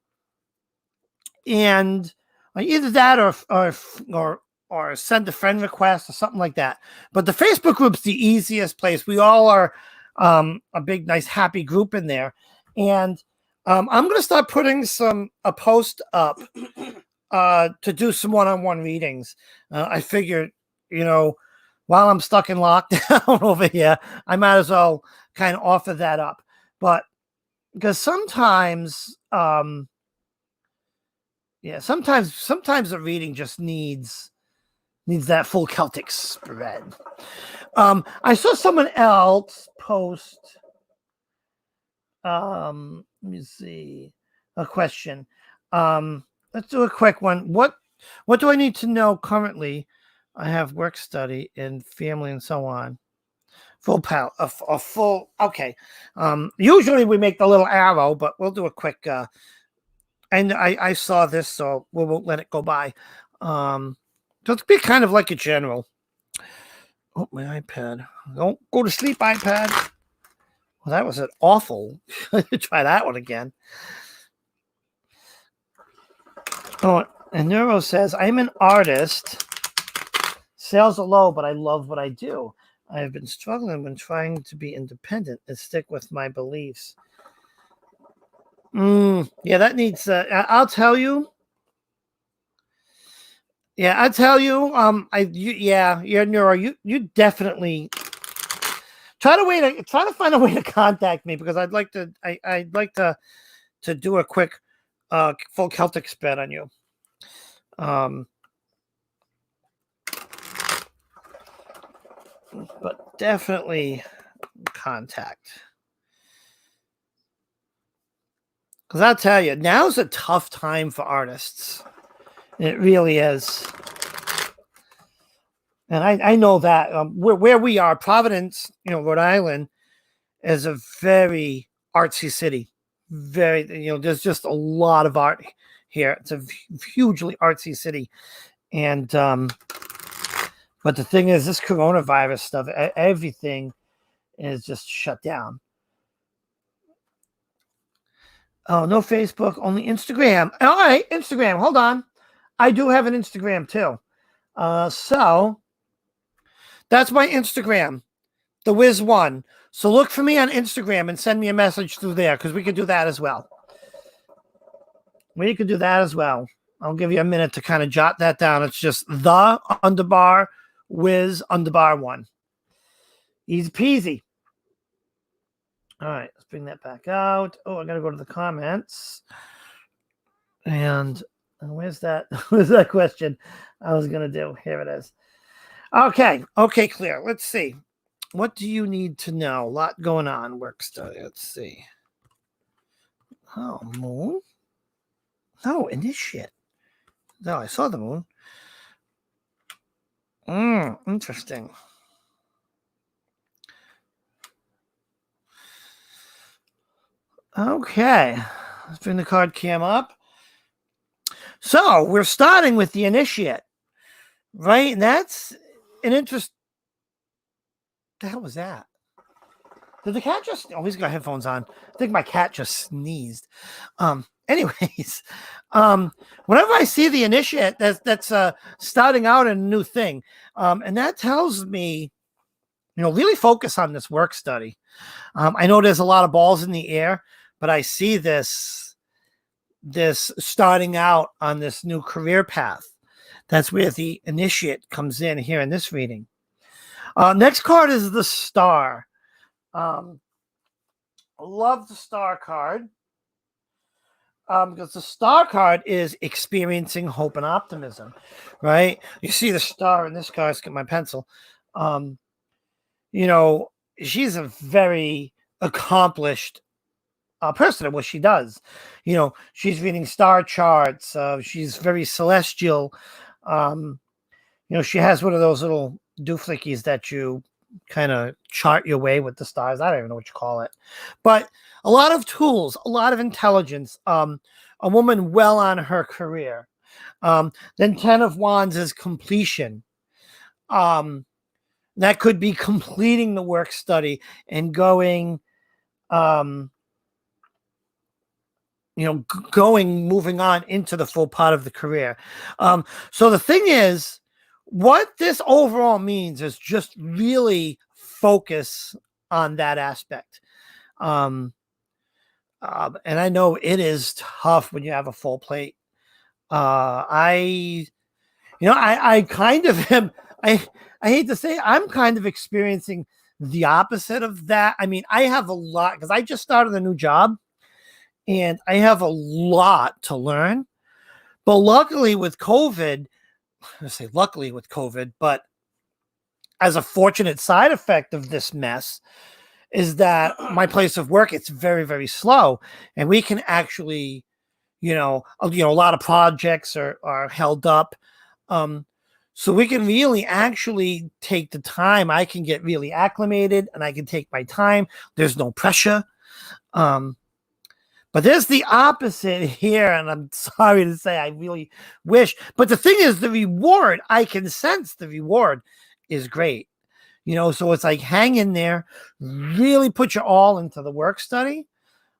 either that or send a friend request or something like that. But the Facebook group's the easiest place. We all are a big, nice, happy group in there, and I'm going to start putting a post up to do some one-on-one readings. I figured, while I'm stuck in lockdown over here, I might as well kind of offer that up. But because sometimes a reading just needs that full Celtic spread. I saw someone else post, let me see, a question. Let's do a quick one. What do I need to know currently? I have work, study, and family, and so on. Okay. Usually we make the little arrow, but we'll do a quick. And I saw this, so we won't let it go by. So it's be kind of like a general. Oh, my iPad! Don't go to sleep, iPad. Well, that was an awful. Try that one again. Oh, and Neuro says, I'm an artist. Sales are low, but I love what I do. I have been struggling when trying to be independent and stick with my beliefs. Yeah, that needs, I'll tell you. Yeah, I'll tell you. You're Neuro. You definitely try to find a way to contact me because I'd like to do a quick full Celtic spread on you. But definitely contact. Because I'll tell you, now's a tough time for artists. It really is. And I know that where we are, Providence, Rhode Island, is a very artsy city. Very, there's just a lot of art here. It's a hugely artsy city. And, but the thing is, this coronavirus stuff, everything is just shut down. Oh, no Facebook, only Instagram. All right, Instagram. Hold on. I do have an Instagram too. So that's my Instagram. the Wiz One. So look for me on Instagram and send me a message through there because we could do that as well. We could do that as well. I'll give you a minute to kind of jot that down. It's just the underbar Wiz underbar one. Easy peasy. All right, let's bring that back out. Oh, I got to go to the comments. And where's that? Where's that question I was going to do? Here it is. Okay, Claire. Let's see. What do you need to know? A lot going on. Work study. Let's see. Oh, moon? No, initiate. No, I saw the moon. Interesting. Okay, let's bring the card cam up. So we're starting with the initiate, right? And that's an interest. The hell was that? Did the cat just? Oh, he's got headphones on. I think my cat just sneezed. Anyways, whenever I see the initiate, that's starting out in a new thing, and that tells me, really focus on this work study. I know there's a lot of balls in the air, but I see this starting out on this new career path. That's where the initiate comes in here in this reading. Next card is the star. I love the star card because the star card is experiencing hope and optimism, right? You see the star in this card. Let's get my pencil. She's a very accomplished person at what she does. She's reading star charts. She's very celestial. She has one of those little dooflickies that you kind of chart your way with the stars. I don't even know what you call it, but a lot of tools, a lot of intelligence, a woman well on her career. Then 10 of Wands is completion. That could be completing the work study and going, moving on into the full part of the career. So the thing is, what this overall means is just really focus on that aspect. And I know it is tough when you have a full plate. I kind of am, I hate to say I'm kind of experiencing the opposite of that. I mean, I have a lot because I just started a new job and I have a lot to learn. But luckily with COVID, but as a fortunate side effect of this mess is that my place of work, it's very, very slow. And we can actually, a lot of projects are held up. So we can really actually take the time. I can get really acclimated and I can take my time. There's no pressure. But there's the opposite here, and I'm sorry to say I really wish. But the thing is, the reward, I can sense the reward is great. So it's like hang in there, really put your all into the work study.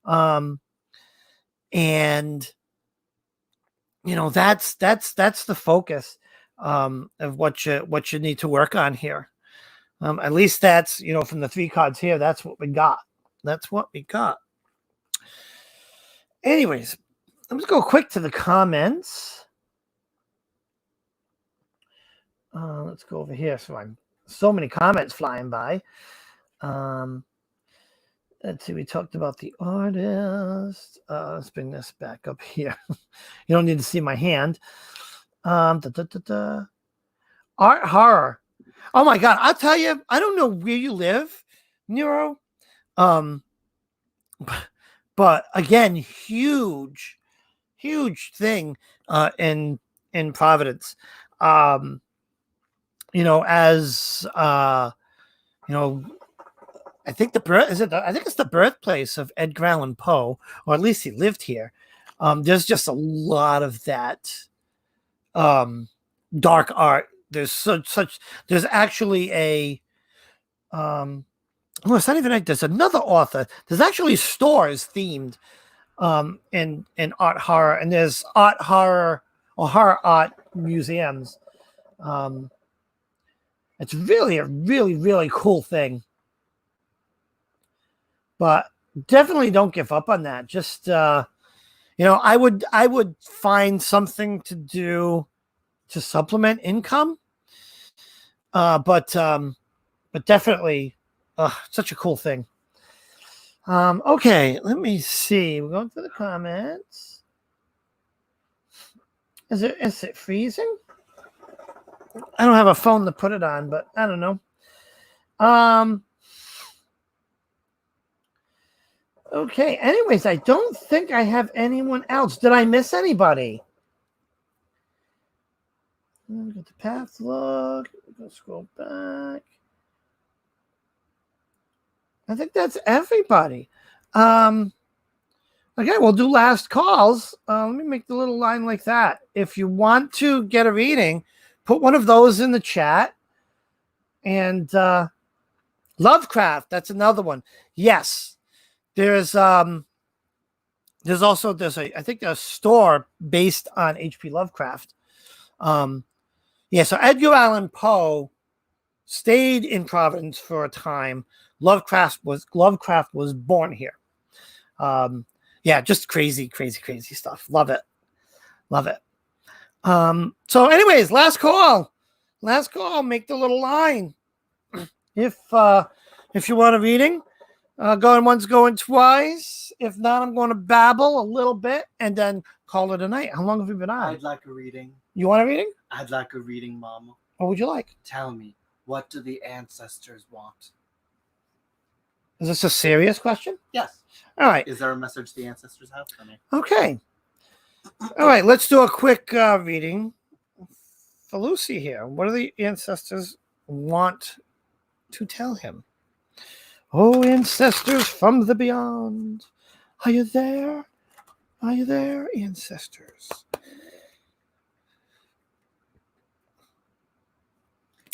And that's the focus of what you need to work on here. At least that's, from the 3 cards here, that's what we got. Anyways, let's go quick to the comments. Let's go over here. So many comments flying by. Let's see. We talked about the artist. Let's bring this back up here. You don't need to see my hand. Art horror. Oh my God. I'll tell you, I don't know where you live, Nero. But again, huge thing in Providence. As I think I think it's the birthplace of Edgar Allan Poe, or at least he lived here. There's just a lot of that dark art. There's there's actually a it's not even like there's another author. There's actually stores themed in art horror, and there's art horror or horror art museums. It's really a really, really cool thing. but definitely don't give up on that. Just I would find something to do to supplement income. But definitely, such a cool thing. Okay, let me see. We're going through the comments. Is it freezing? I don't have a phone to put it on, but I don't know. Okay. Anyways, I don't think I have anyone else. Did I miss anybody? Let me get the path log. Let's scroll back. I think that's everybody. Okay, we'll do last calls. Let me make the little line like that. If you want to get a reading, put one of those in the chat. And Lovecraft, that's another one. Yes, there's also I think a store based on H.P. Lovecraft. So Edgar Allan Poe stayed in Providence for a time. Lovecraft was born here. Just crazy stuff. Love it. So anyways, last call. Make the little line. If you want a reading, going once, going twice. If not, I'm going to babble a little bit and then call it a night. How long have you been on? I'd like a reading. You want a reading? I'd like a reading, Mama. What would you like? Tell me, what do the ancestors want? Is this a serious question? Yes. All right. Is there a message the ancestors have for me? Okay. All right. Let's do a quick reading for Lucy here. What do the ancestors want to tell him? Oh, ancestors from the beyond. Are you there? Are you there, ancestors?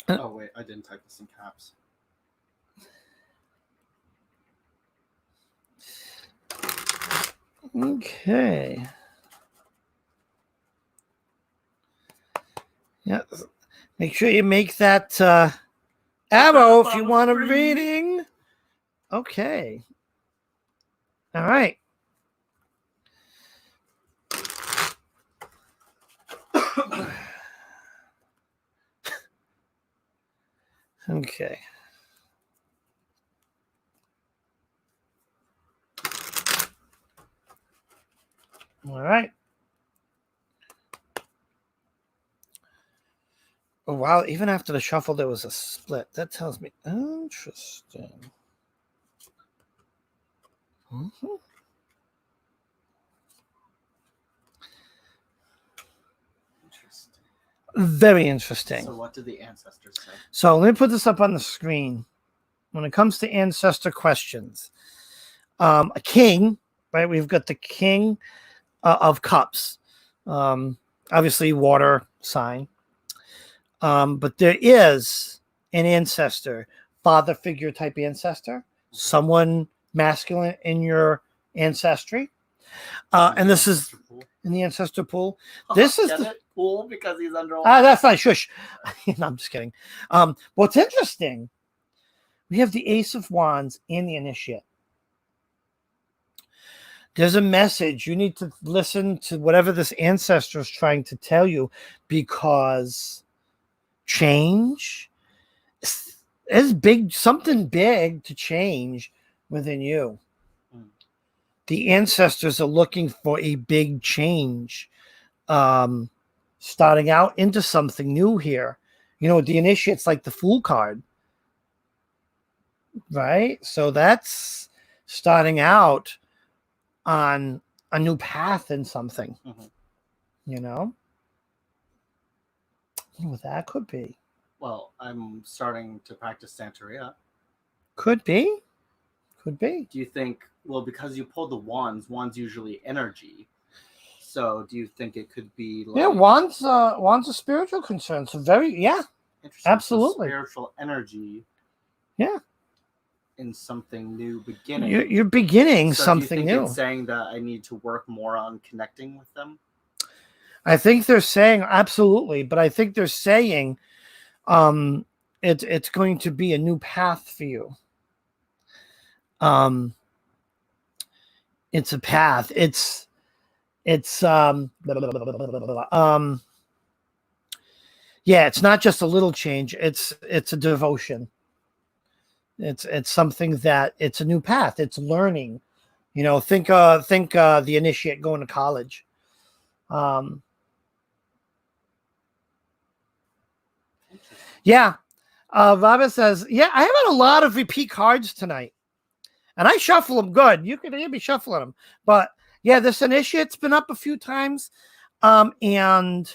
Oh, wait. I didn't type this in caps. Okay. Yeah. Make sure you make that arrow if you want a reading. Okay. All right. Okay. All right. Oh, wow. Even after the shuffle, there was a split. That tells me. Interesting. Mm-hmm. Interesting. Very interesting. So what did the ancestors say? So let me put this up on the screen. When it comes to ancestor questions, a king, right? We've got the king of cups. Obviously, water sign. But there is an ancestor, father figure type ancestor, someone masculine in your ancestry. And this is in the ancestor pool. This is the pool because he's under. That's not shush. No, I'm just kidding. What's interesting, we have the Ace of Wands and the Initiate. There's a message. You need to listen to whatever this ancestor is trying to tell you, because change is big, something big to change within you. The ancestors are looking for a big change, starting out into something new here. You know, the Initiate's like the Fool card, right? So that's starting out on a new path in something. You know what that could be. Well, I'm starting to practice Santeria. Could be. Do you think, well, because you pulled the wands usually energy. So do you think it could be like... Yeah, wands a spiritual concern. So absolutely. So spiritual energy. Yeah. In something new beginning. You're beginning so something do you think new. It's saying that I need to work more on connecting with them? I think they're saying absolutely, but I think they're saying it's going to be a new path for you. It's a path. It's yeah, it's not just a little change. It's a devotion. It's something that it's a new path. It's learning. You know, think the initiate going to college. Yeah. Robert says, yeah, I have had a lot of repeat cards tonight. And I shuffle them good. You could be shuffling them. But yeah, this initiate's been up a few times. And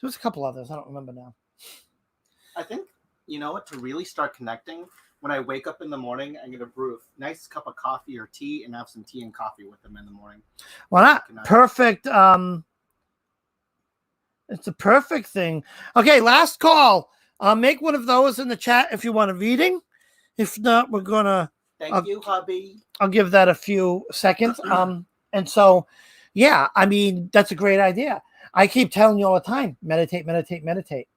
there's a couple others. I don't remember now. I think, you know what, to really start connecting, when I wake up in the morning, I'm going to brew a nice cup of coffee or tea and have some tea and coffee with them in the morning. Why not? Perfect. It's a perfect thing. Okay, last call. Make one of those in the chat if you want a reading. If not, we're going to... Thank you, hubby. I'll give that a few seconds. And so, yeah, I mean, that's a great idea. I keep telling you all the time, meditate, meditate, meditate.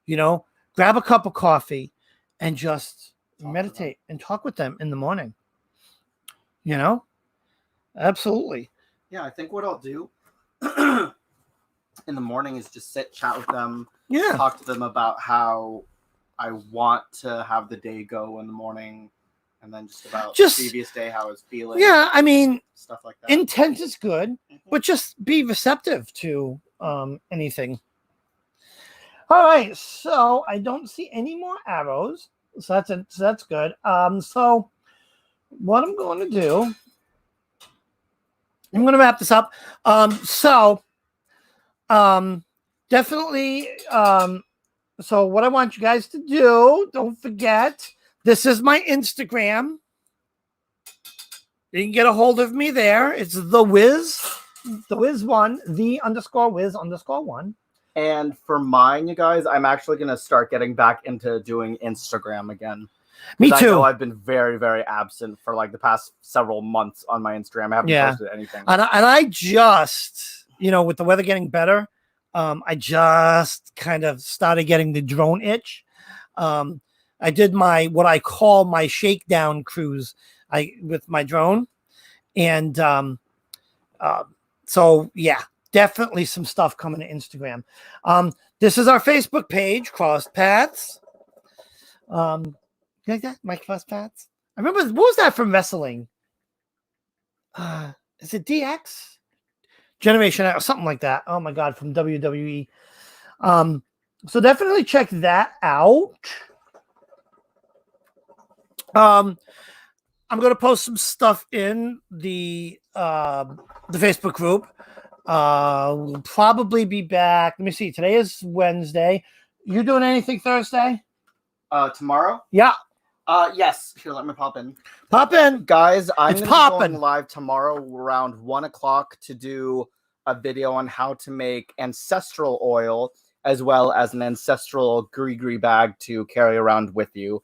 You know, grab a cup of coffee and just meditate and talk with them in the morning. You know, absolutely. Yeah, I think what I'll do in the morning is just sit, chat with them. Yeah. Talk to them about how I want to have the day go in the morning. And then just about the previous day, how I was feeling. Yeah, I mean, stuff like that. Intent is good, but just be receptive to anything. All right, so I don't see any more arrows, so that's good. So what I'm going to do, I'm going to wrap this up. Definitely. So what I want you guys to do, don't forget. This is my Instagram. You can get a hold of me there. It's the Wiz one, _Wiz_1. And for mine, you guys, I'm actually going to start getting back into doing Instagram again. Me too. I know I've been very, very absent for like the past several months on my Instagram. I haven't posted anything. And I just, you know, with the weather getting better, I just kind of started getting the drone itch. I did what I call my shakedown cruise with my drone. And so, yeah, definitely some stuff coming to Instagram. This is our Facebook page, Crossed Paths. You like that? My Crossed Paths? I remember, what was that from wrestling? Is it DX? Generation or something like that. Oh, my God, from WWE. So definitely check that out. I'm going to post some stuff in the Facebook group. We'll probably be back. Let me see. Today is Wednesday. You doing anything Thursday? Tomorrow? Yeah. Yes. Here, let me pop in. Pop in, guys. I'm going to be going live tomorrow around 1:00 to do a video on how to make ancestral oil as well as an ancestral gree bag to carry around with you.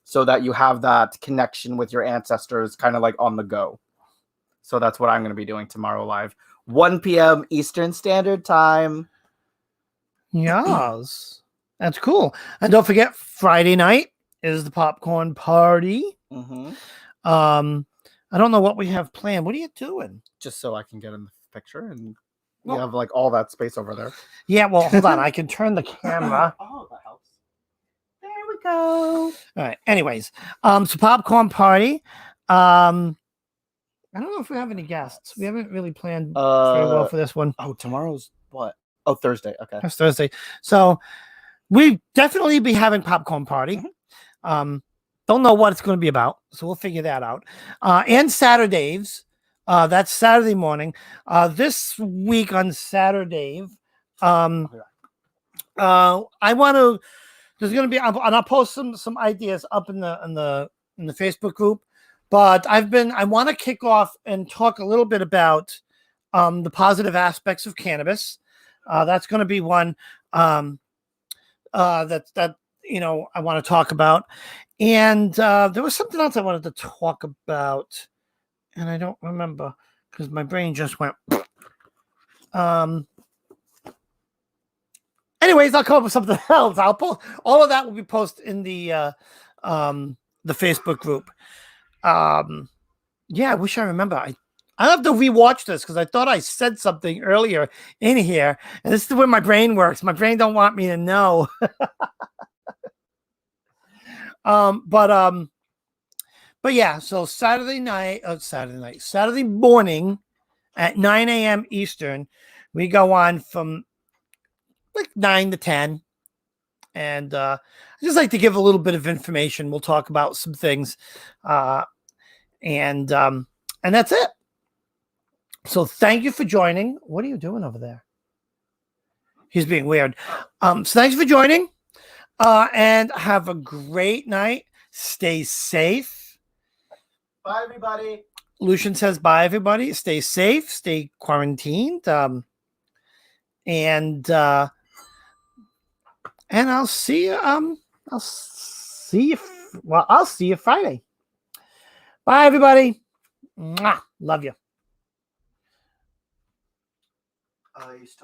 So that you have that connection with your ancestors kind of like on the go. So that's what I'm going to be doing tomorrow live. 1 p.m. Eastern Standard Time. Yes. That's cool. And don't forget, Friday night is the popcorn party. Mm-hmm. I don't know what we have planned. What are you doing? Just so I can get in the picture and you have like all that space over there. Yeah, well, hold on. I can turn the camera. Oh, that helps. There we go. All right. Anyways, so popcorn party. I don't know if we have any guests. We haven't really planned very well for this one. Oh, tomorrow's what? Oh, Thursday. Okay. That's Thursday. So we definitely be having popcorn party. Mm-hmm. Don't know what it's going to be about, so we'll figure that out. And Saturdays. That's Saturday morning. This week on Saturday, I want to. There's going to be, and I'll post some ideas up in the Facebook group. But I want to kick off and talk a little bit about the positive aspects of cannabis. That's going to be one that you know I want to talk about. And there was something else I wanted to talk about, and I don't remember because my brain just went. Anyways, I'll come up with something else. I'll post all of that will be posted in the Facebook group. Yeah, I wish I remember. I have to rewatch this because I thought I said something earlier in here, and this is the way my brain works. My brain don't want me to know. But yeah. So Saturday morning at 9 a.m. Eastern, we go on from like 9 to 10. And I just like to give a little bit of information. We'll talk about some things, and that's it. So thank you for joining. What are you doing over there? He's being weird. So thanks for joining, and have a great night. Stay safe. Bye, everybody. Lucian says bye, everybody. Stay safe. Stay quarantined. And I'll see you. I'll see you. Well, I'll see you Friday. Bye, everybody. Mwah. Love you.